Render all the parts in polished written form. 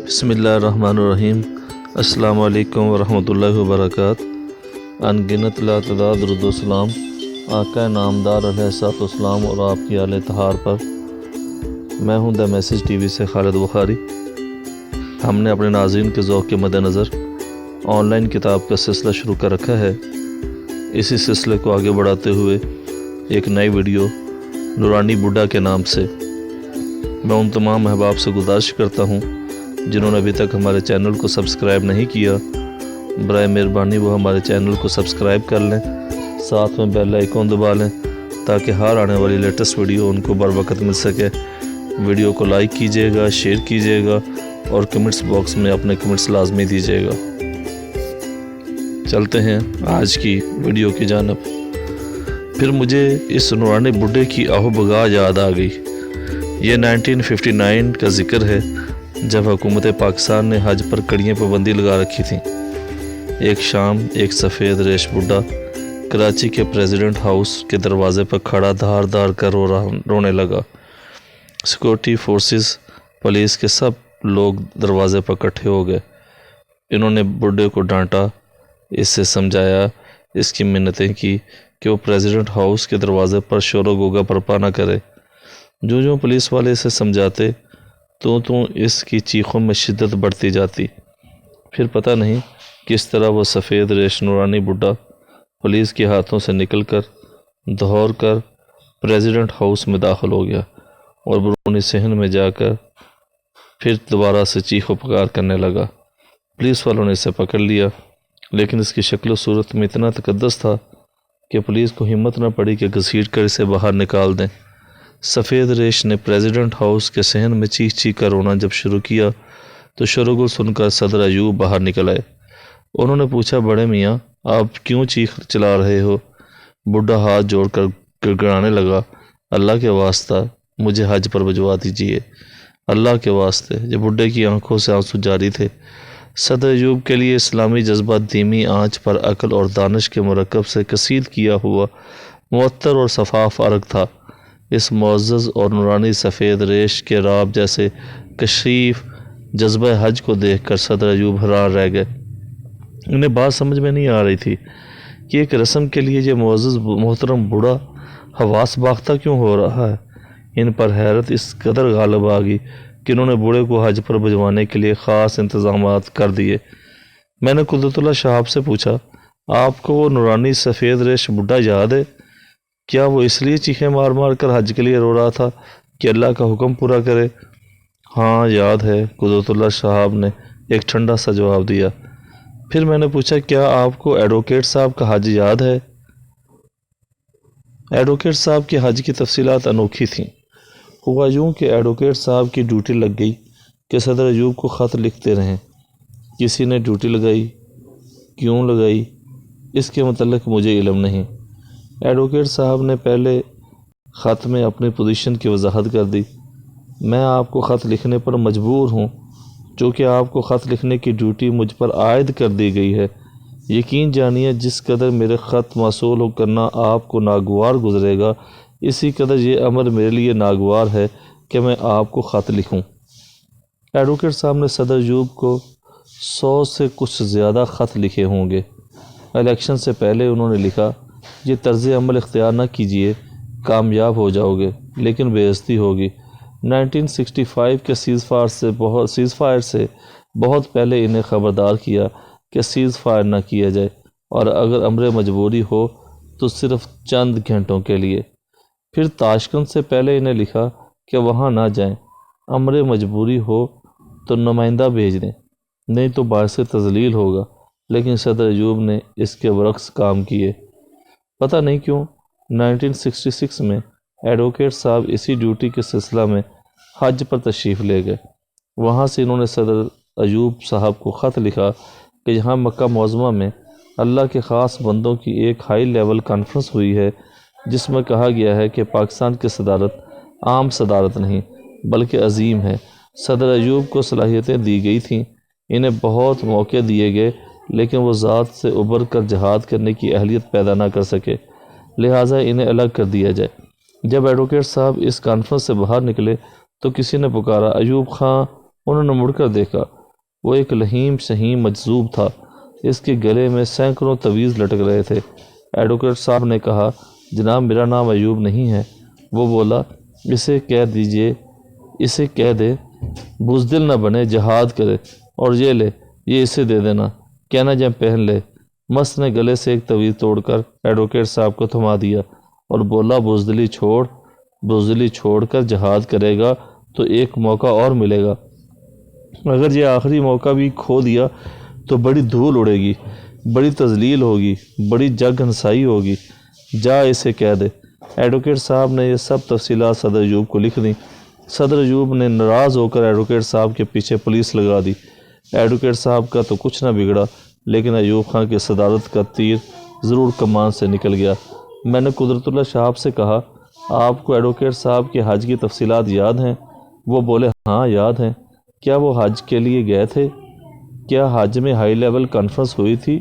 بسم اللہ الرحمن الرحیم۔ السلام علیکم ورحمۃ اللہ وبرکاتہ۔ ان گنت لاتعداد درود و سلام آقا نامدار علیہ الصلوۃ والسلام اور آپ کی آل طہار پر۔ میں ہوں دا میسیج ٹی وی سے خالد بخاری۔ ہم نے اپنے ناظرین کے ذوق کے مد نظر آن لائن کتاب کا سلسلہ شروع کر رکھا ہے۔ اسی سلسلے کو آگے بڑھاتے ہوئے ایک نئی ویڈیو نورانی بڈھا کے نام سے میں ان تمام احباب سے گزارش کرتا ہوں جنہوں نے ابھی تک ہمارے چینل کو سبسکرائب نہیں کیا، برائے مہربانی وہ ہمارے چینل کو سبسکرائب کر لیں، ساتھ میں بیل آئیکن دبا لیں تاکہ ہر آنے والی لیٹسٹ ویڈیو ان کو بر وقت مل سکے۔ ویڈیو کو لائک کیجیے گا، شیئر کیجیے گا اور کمنٹس باکس میں اپنے کمنٹس لازمی دیجیے گا۔ چلتے ہیں آج کی ویڈیو کی جانب۔ پھر مجھے اس نورانی بڈھے کی آہو بگاہ یاد آ گئی۔ یہ 1959 کا ذکر ہے جب حکومت پاکستان نے حج پر کڑیاں پابندی لگا رکھی تھیں۔ ایک شام ایک سفید ریش بڈھا کراچی کے پریزیڈنٹ ہاؤس کے دروازے پر کھڑا دھار دھار کر رونے لگا۔ سیکورٹی فورسز، پولیس کے سب لوگ دروازے پر اکٹھے ہو گئے۔ انہوں نے بڈھے کو ڈانٹا، اس سے سمجھایا، اس کی منتیں کی کہ وہ پریزیڈنٹ ہاؤس کے دروازے پر شور و غوغا برپا نہ کرے۔ جو پولیس والے اسے سمجھاتے تو اس کی چیخوں میں شدت بڑھتی جاتی۔ پھر پتہ نہیں کس طرح وہ سفید ریش نورانی بڈھا پولیس کے ہاتھوں سے نکل کر دوڑ کر پریزیڈنٹ ہاؤس میں داخل ہو گیا اور برونی صحن میں جا کر پھر دوبارہ سے چیخ و پکار کرنے لگا۔ پولیس والوں نے اسے پکڑ لیا، لیکن اس کی شکل و صورت میں اتنا تقدس تھا کہ پولیس کو ہمت نہ پڑی کہ گھسیٹ کر اسے باہر نکال دیں۔ سفید ریش نے پریزیڈنٹ ہاؤس کے صحن میں چیخ چیخ کر رونا جب شروع کیا تو شورغل سن کر صدر ایوب باہر نکل آئے۔ انہوں نے پوچھا، بڑے میاں آپ کیوں چیخ چلا رہے ہو؟ بڈھا ہاتھ جوڑ کر گڑگڑانے لگا، اللہ کے واسطہ مجھے حج پر بھجوا دیجیے، اللہ کے واسطے۔ جب بڈھے کی آنکھوں سے آنسو جاری تھے۔ صدر ایوب کے لیے اسلامی جذبہ دھیمی آنچ پر عقل اور دانش کے مرکب سے کسیل کیا ہوا معطر اور شفاف عرق تھا۔ اس معزز اور نورانی سفید ریش کے راب جیسے کشیف جذبہ حج کو دیکھ کر صدر ایوب حیران رہ گئے۔ انہیں بات سمجھ میں نہیں آ رہی تھی کہ ایک رسم کے لیے یہ معزز محترم بوڑھا حواس باختہ کیوں ہو رہا ہے۔ ان پر حیرت اس قدر غالب آ گئی کہ انہوں نے بوڑھے کو حج پر بھجوانے کے لیے خاص انتظامات کر دیے۔ میں نے قدرت اللہ صاحب سے پوچھا، آپ کو وہ نورانی سفید ریش بڈھا یاد ہے؟ کیا وہ اس لیے چیخیں مار مار کر حج کے لیے رو رہا تھا کہ اللہ کا حکم پورا کرے؟ ہاں یاد ہے، قدرت اللہ صاحب نے ایک ٹھنڈا سا جواب دیا۔ پھر میں نے پوچھا، کیا آپ کو ایڈوکیٹ صاحب کا حج یاد ہے؟ ایڈوکیٹ صاحب کے حج کی تفصیلات انوکھی تھیں۔ ہوا یوں کہ ایڈوکیٹ صاحب کی ڈیوٹی لگ گئی کہ صدر ایوب کو خط لکھتے رہیں۔ کسی نے ڈیوٹی لگائی، کیوں لگائی اس کے متعلق مجھے علم نہیں۔ ایڈوکیٹ صاحب نے پہلے خط میں اپنی پوزیشن کی وضاحت کر دی۔ میں آپ کو خط لکھنے پر مجبور ہوں چونکہ آپ کو خط لکھنے کی ڈیوٹی مجھ پر عائد کر دی گئی ہے۔ یقین جانیے جس قدر میرے خط موصول کرنا آپ کو ناگوار گزرے گا، اسی قدر یہ امر میرے لیے ناگوار ہے کہ میں آپ کو خط لکھوں۔ ایڈوکیٹ صاحب نے صدر ایوب کو 100 سے کچھ زیادہ خط لکھے ہوں گے۔ الیکشن سے پہلے انہوں نے لکھا، یہ طرز عمل اختیار نہ کیجیے، کامیاب ہو جاؤ گے لیکن بے عزتی ہوگی۔ 1965 کے سیز فائر سے بہت پہلے انہیں خبردار کیا کہ سیز فائر نہ کیا جائے اور اگر امر مجبوری ہو تو صرف چند گھنٹوں کے لیے۔ پھر تاشکند سے پہلے انہیں لکھا کہ وہاں نہ جائیں، امر مجبوری ہو تو نمائندہ بھیج دیں، نہیں تو باعث تذلیل ہوگا، لیکن صدر ایوب نے اس کے برعکس کام کیے۔ پتہ نہیں کیوں 1966 میں ایڈوکیٹ صاحب اسی ڈیوٹی کے سلسلہ میں حج پر تشریف لے گئے۔ وہاں سے انہوں نے صدر ایوب صاحب کو خط لکھا کہ یہاں مکہ معظمہ میں اللہ کے خاص بندوں کی ایک ہائی لیول کانفرنس ہوئی ہے جس میں کہا گیا ہے کہ پاکستان کی صدارت عام صدارت نہیں بلکہ عظیم ہے۔ صدر ایوب کو صلاحیتیں دی گئی تھیں، انہیں بہت موقع دیے گئے لیکن وہ ذات سے ابھر کر جہاد کرنے کی اہلیت پیدا نہ کر سکے، لہٰذا انہیں الگ کر دیا جائے۔ جب ایڈوکیٹ صاحب اس کانفرنس سے باہر نکلے تو کسی نے پکارا، ایوب خان انہوں نے مڑ کر دیکھا، وہ ایک لہیم شہیم مجذوب تھا، اس کے گلے میں سینکڑوں تویز لٹک رہے تھے۔ ایڈوکیٹ صاحب نے کہا، جناب میرا نام ایوب نہیں ہے۔ وہ بولا، اسے کہہ دیجئے، اسے کہہ دے بزدل نہ بنے، جہاد کرے، اور یہ لے، یہ اسے دے دینا، کہنا جب پہن لے۔ مست نے گلے سے ایک تویز توڑ کر ایڈوکیٹ صاحب کو تھما دیا اور بولا، بزدلی چھوڑ کر جہاد کرے گا تو ایک موقع اور ملے گا، اگر یہ آخری موقع بھی کھو دیا تو بڑی دھول اڑے گی، بڑی تذلیل ہوگی، بڑی جگ ہنسائی ہوگی، جا اسے کہہ دے۔ ایڈوکیٹ صاحب نے یہ سب تفصیلات صدر ایوب کو لکھ دیں۔ صدر ایوب نے ناراض ہو کر ایڈوکیٹ صاحب کے پیچھے پولیس لگا دی۔ ایڈوکیٹ صاحب کا تو کچھ نہ بگڑا، لیکن ایوب خان کی صدارت کا تیر ضرور کمان سے نکل گیا۔ میں نے قدرت اللہ صاحب سے کہا، آپ کو ایڈوکیٹ صاحب کے حج کی تفصیلات یاد ہیں؟ وہ بولے، ہاں یاد ہیں۔ کیا وہ حج کے لیے گئے تھے؟ کیا حج میں ہائی لیول کانفرنس ہوئی تھی؟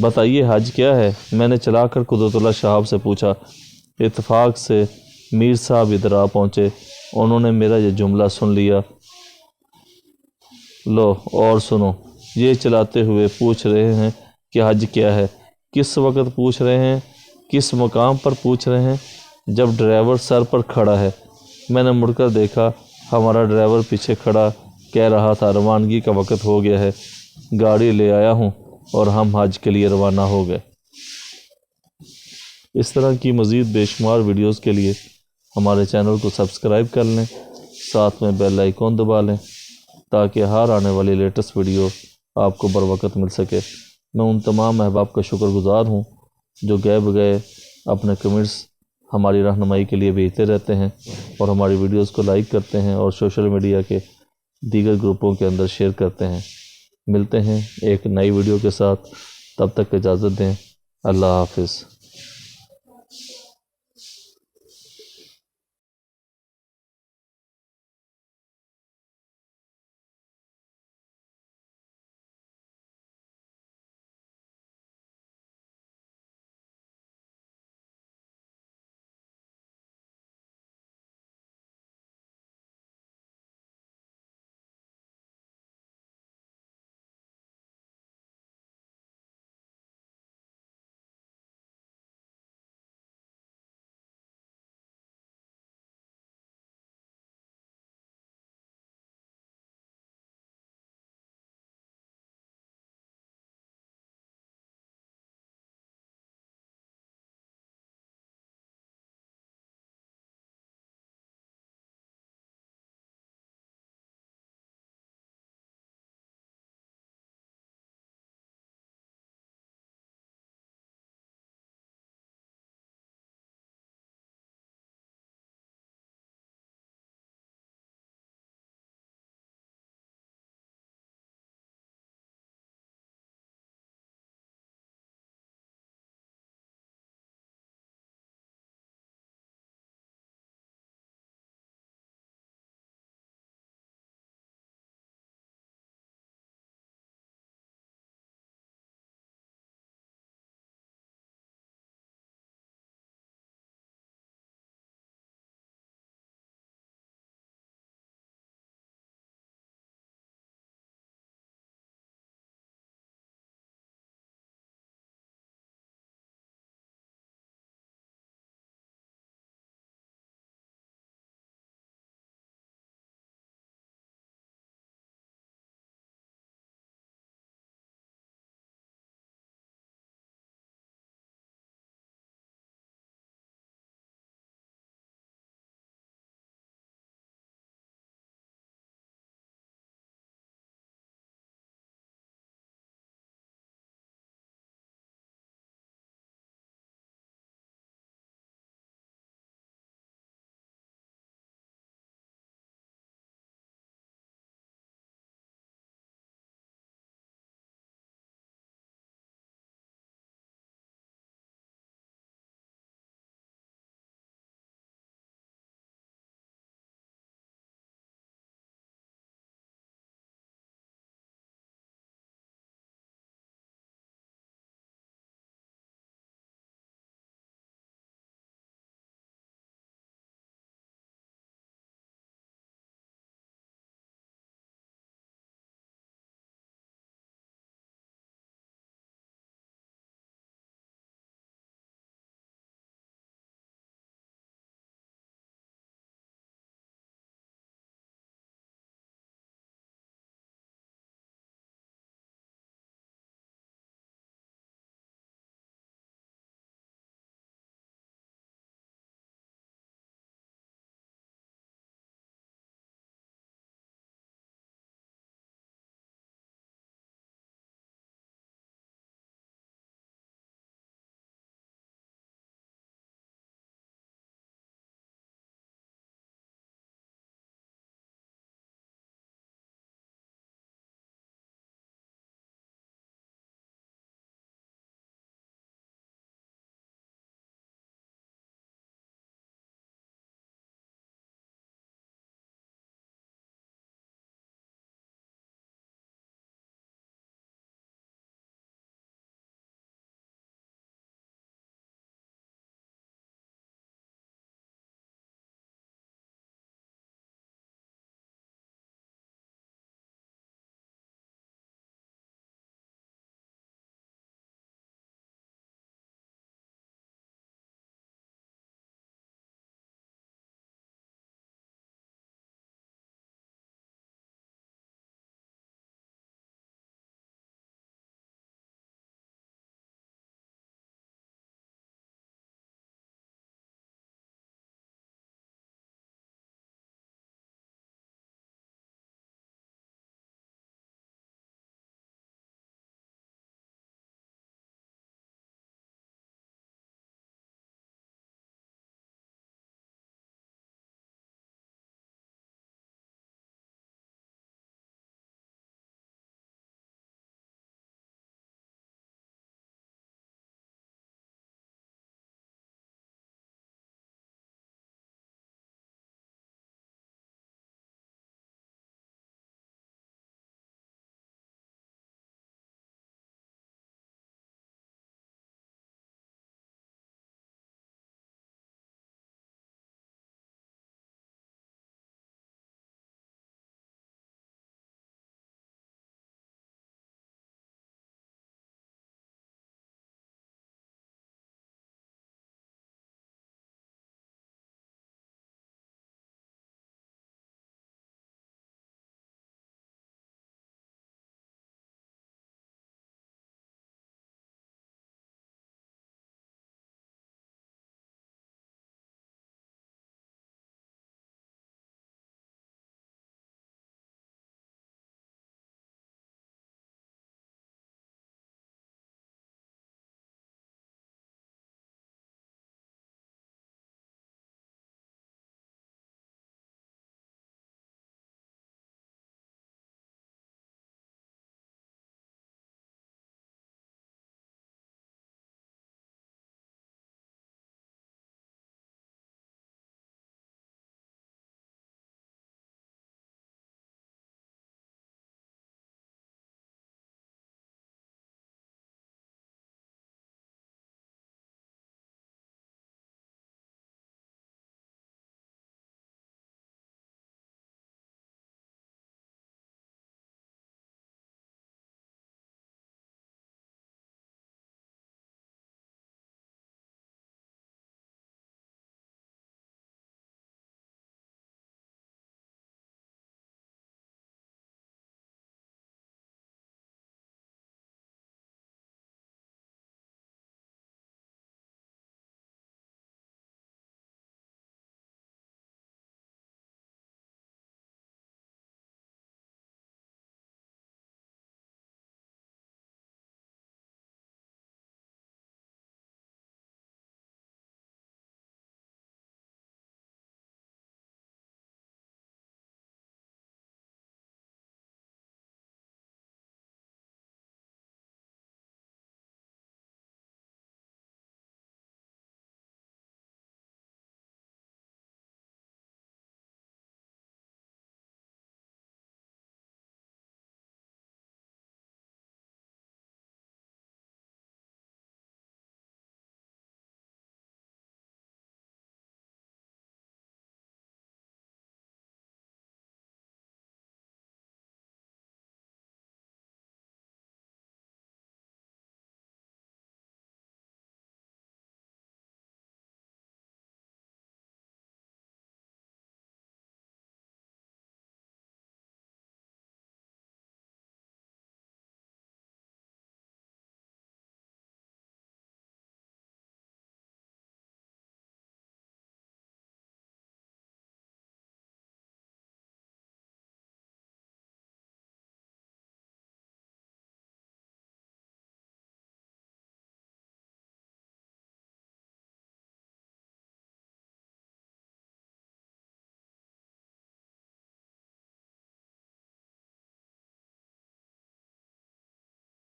بتائیے حج کیا ہے؟ میں نے چلا کر قدرت اللہ صاحب سے پوچھا۔ اتفاق سے میر صاحب ادھر آ پہنچے، انہوں نے میرا یہ جملہ سن لیا، لو اور سنو، یہ چلاتے ہوئے پوچھ رہے ہیں کہ حج کیا ہے۔ کس وقت پوچھ رہے ہیں؟ کس مقام پر پوچھ رہے ہیں؟ جب ڈرائیور سر پر کھڑا ہے۔ میں نے مڑ کر دیکھا، ہمارا ڈرائیور پیچھے کھڑا کہہ رہا تھا، روانگی کا وقت ہو گیا ہے، گاڑی لے آیا ہوں، اور ہم حج کے لیے روانہ ہو گئے۔ اس طرح کی مزید بے شمار ویڈیوز کے لیے ہمارے چینل کو سبسکرائب کر لیں، ساتھ میں بیل آئیکن دبا لیں تاکہ ہر آنے والی لیٹسٹ ویڈیو آپ کو بر وقت مل سکے۔ میں ان تمام احباب کا شکر گزار ہوں جو گئے بگئے اپنے کمنٹس ہماری رہنمائی کے لیے بھیجتے رہتے ہیں اور ہماری ویڈیوز کو لائک کرتے ہیں اور سوشل میڈیا کے دیگر گروپوں کے اندر شیئر کرتے ہیں۔ ملتے ہیں ایک نئی ویڈیو کے ساتھ، تب تک اجازت دیں، اللہ حافظ۔